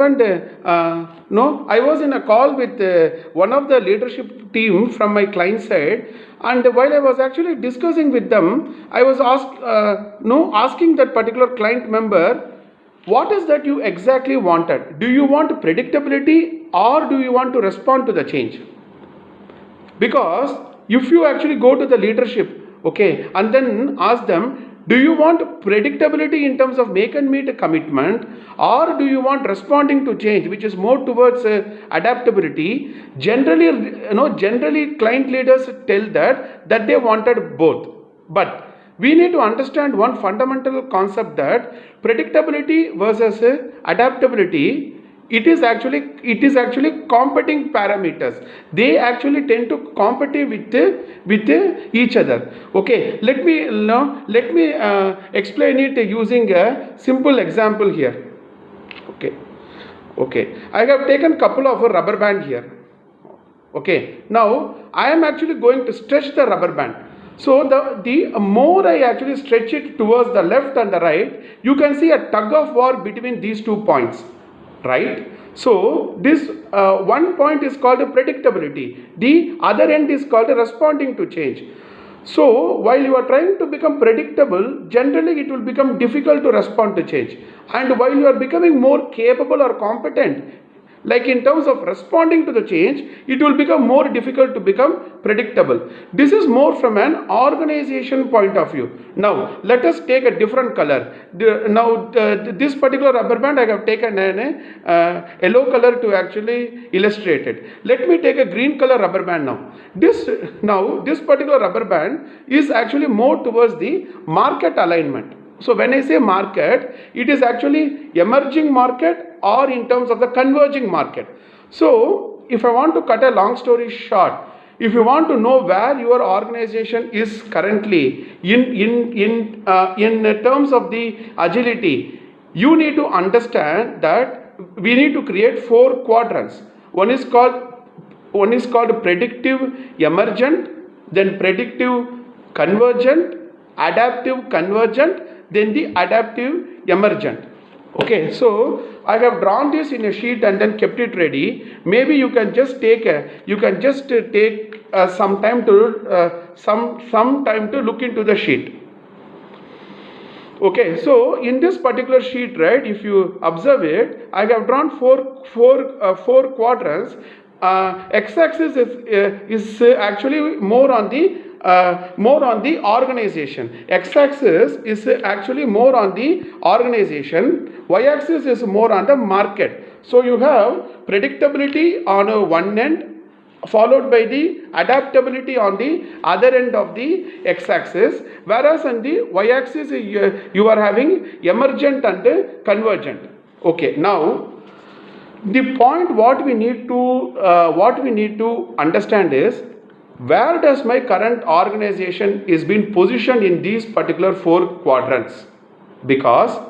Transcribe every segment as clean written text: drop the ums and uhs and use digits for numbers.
happened? No, I was in a call with one of the leadership team from my client side, and while I was actually discussing with them, I was asking that particular client member, what is that you exactly wanted? Do you want predictability or do you want to respond to the change? Because if you actually go to the leadership, okay, and then ask them, do you want predictability in terms of make and meet a commitment, or do you want responding to change, which is more towards adaptability? Generally client leaders tell that they wanted both. But we need to understand one fundamental concept, that predictability versus adaptability, it is actually competing parameters. They actually tend to compete with each other. Okay, let me explain it using a simple example here. Okay, I have taken couple of rubber band here. Okay, now I am actually going to stretch the rubber band. So the more I actually stretch it towards the left and the right, you can see a tug of war between these 2 points, right? So this one point is called predictability. The other end is called responding to change. So while you are trying to become predictable, generally it will become difficult to respond to change. And while you are becoming more capable or competent, like in terms of responding to the change, it will become more difficult to become predictable. This is more from an organization point of view. Now let us take a different color. This particular rubber band I have taken a yellow color to actually illustrate it. Let me take a green color rubber band now. This particular rubber band is actually more towards the market alignment. So when I say market, it is actually emerging market or in terms of the converging market. So if I want to cut a long story short, if you want to know where your organization is currently in terms of the agility, you need to understand that we need to create 4 quadrants. One is called predictive emergent, then predictive convergent, adaptive convergent, then the adaptive emergent. Okay, so I have drawn this in a sheet and then kept it ready. Maybe you can just take some time to look into the sheet. Okay, so in this particular sheet, right, if you observe it, I have drawn four quadrants. X-axis is actually more on the organization. X-axis is actually more on the organization. Y-axis is more on the market. So you have predictability on one end, followed by the adaptability on the other end of the x-axis, whereas on the y-axis you are having emergent and convergent. Okay, now the point what we need to understand is, where does my current organization is being positioned in these particular 4 quadrants? Because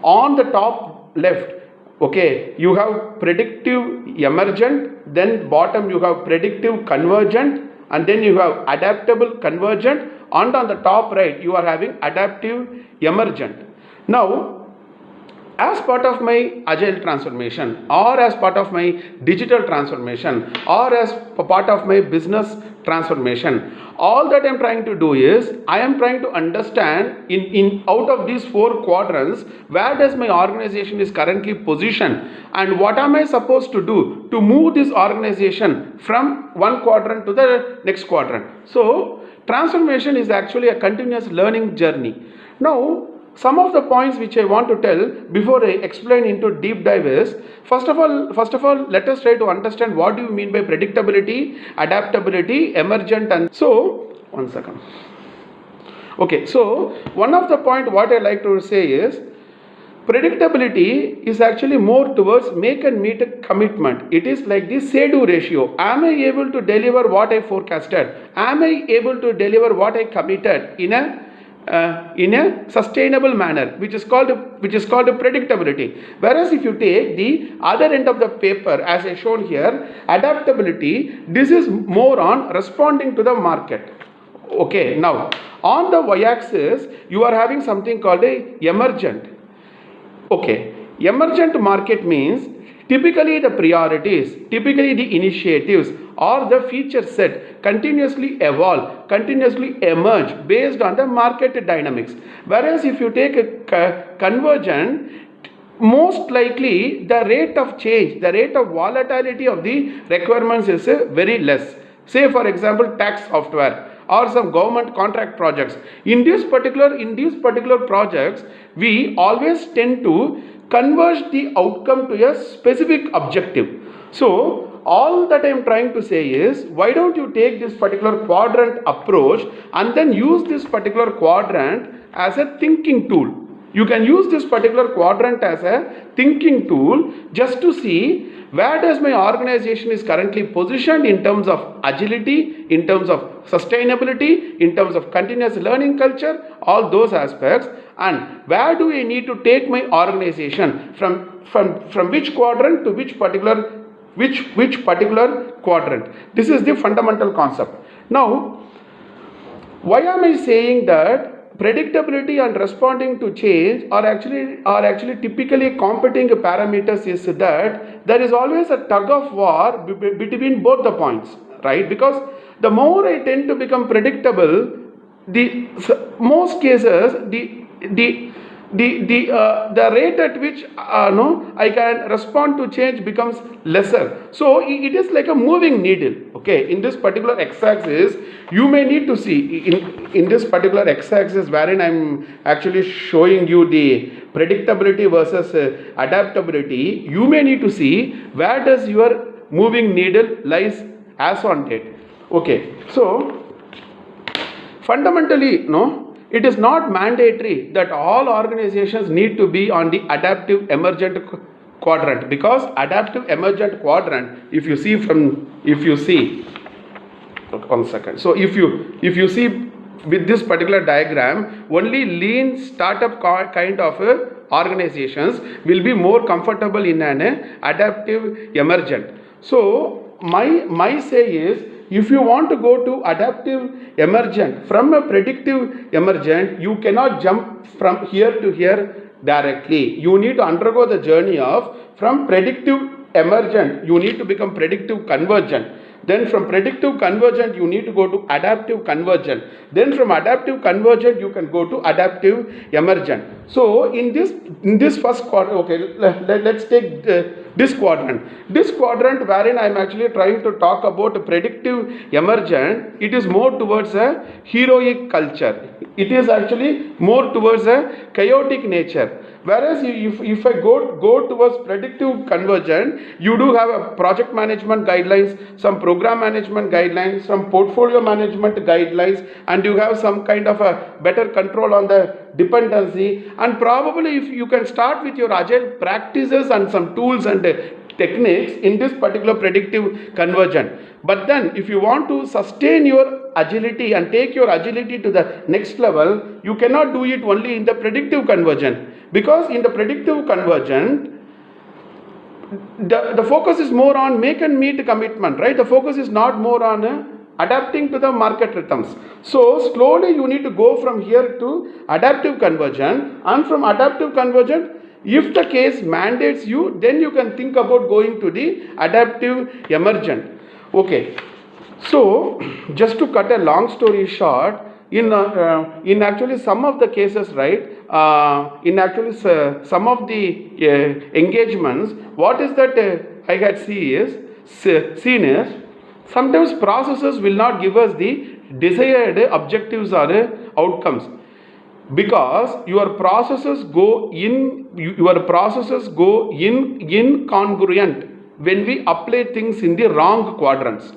on the top left, okay, you have predictive emergent, then bottom you have predictive convergent, and then you have adaptable convergent, and on the top right you are having adaptive emergent. Now, as part of my agile transformation, or as part of my digital transformation, or as part of my business transformation, all that I am trying to do is, I am trying to understand in out of these 4 quadrants, where does my organization is currently positioned, and what am I supposed to do to move this organization from one quadrant to the next quadrant. So transformation is actually a continuous learning journey. Now, some of the points which I want to tell before I explain into deep dive is, first of all, let us try to understand what do you mean by predictability, adaptability, emergent, and so, one second. Okay, so one of the point what I like to say is, predictability is actually more towards make and meet a commitment. It is like the say-do ratio. Am I able to deliver what I forecasted? Am I able to deliver what I committed in a sustainable manner, which is called predictability. Whereas if you take the other end of the paper, as I shown here, adaptability, this is more on responding to the market. Okay, now on the y-axis you are having something called a emergent. Okay, Emergent market means typically the priorities, typically the initiatives or the feature set continuously evolve, continuously emerge based on the market dynamics. Whereas if you take a convergent, most likely the rate of change, the rate of volatility of the requirements is very less. Say for example tax software or some government contract projects. In these particular projects, we always tend to converge the outcome to a specific objective. So all that I am trying to say is, why don't you take this particular quadrant approach and then use this particular quadrant as a thinking tool. You can use this particular quadrant as a thinking tool just to see where does my organization is currently positioned in terms of agility, in terms of sustainability, in terms of continuous learning culture, all those aspects, and where do I need to take my organization from which quadrant to which particular quadrant. This is the fundamental concept. Now, why am I saying that predictability and responding to change are actually typically competing parameters is that there is always a tug of war between both the points, right? Because the more I tend to become predictable, the most cases the rate at which I can respond to change becomes lesser. So it is like a moving needle. Okay, in this particular x-axis, you may need to see in this particular x-axis wherein I'm actually showing you the predictability versus adaptability. You may need to see where does your moving needle lies as on date. Okay, so fundamentally, it is not mandatory that all organizations need to be on the adaptive emergent quadrant, because adaptive emergent quadrant, if you see, one second. So if you see with this particular diagram, only lean startup kind of organizations will be more comfortable in an adaptive emergent. So my say is, if you want to go to adaptive emergent from a predictive emergent, you cannot jump from here to here directly. You need to undergo the journey of from predictive emergent, you need to become predictive convergent. Then from predictive convergent, you need to go to adaptive convergent. Then from adaptive convergent, you can go to adaptive emergent. So in this first quadrant, okay, let's take this quadrant. This quadrant wherein I am actually trying to talk about predictive emergent, it is more towards a heroic culture. It is actually more towards a chaotic nature. Whereas if I go towards predictive convergent, you do have a project management guidelines, some program management guidelines, some portfolio management guidelines, and you have some kind of a better control on the dependency. And probably if you can start with your agile practices and some tools and techniques in this particular predictive convergent. But then if you want to sustain your agility and take your agility to the next level, you cannot do it only in the predictive convergent, because in the predictive convergent, the focus is more on make and meet commitment, right? The focus is not more on adapting to the market rhythms. So slowly you need to go from here to adaptive convergent, and from adaptive convergent, if the case mandates you, then you can think about going to the adaptive emergent. Okay, so just to cut a long story short, in actually some of the cases, right, in actually some of the engagements, what is that I had seen is sometimes processes will not give us the desired objectives or outcomes, because your processes go incongruent when we apply things in the wrong quadrants,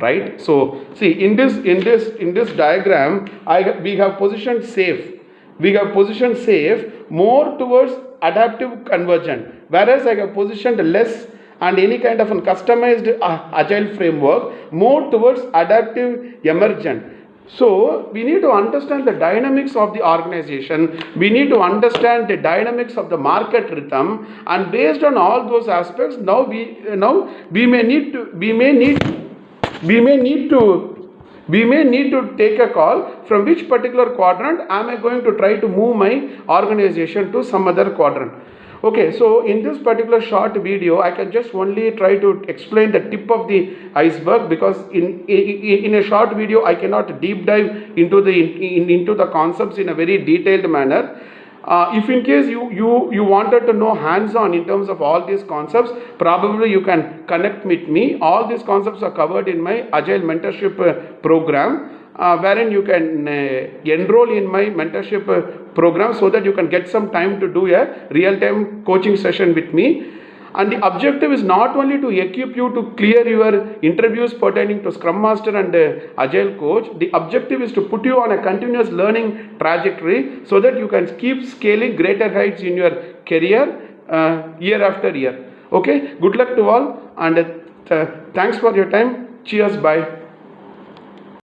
right? So see, in this diagram, we have positioned safe more towards adaptive convergent, whereas I have positioned less and any kind of a customized agile framework more towards adaptive emergent. So we need to understand the dynamics of the organization, we need to understand the dynamics of the market rhythm, and based on all those aspects, now we may need to take a call from which particular quadrant am I going to try to move my organization to some other quadrant. Okay, so in this particular short video, I can just only try to explain the tip of the iceberg, because in a short video I cannot deep dive into the concepts in a very detailed manner. If in case you wanted to know hands-on in terms of all these concepts, probably you can connect with me. All these concepts are covered in my Agile Mentorship program, wherein you can enroll in my mentorship program so that you can get some time to do a real-time coaching session with me. And the objective is not only to equip you to clear your interviews pertaining to Scrum Master and Agile Coach. The objective is to put you on a continuous learning trajectory so that you can keep scaling greater heights in your career year after year. Okay, good luck to all, and thanks for your time. Cheers, bye.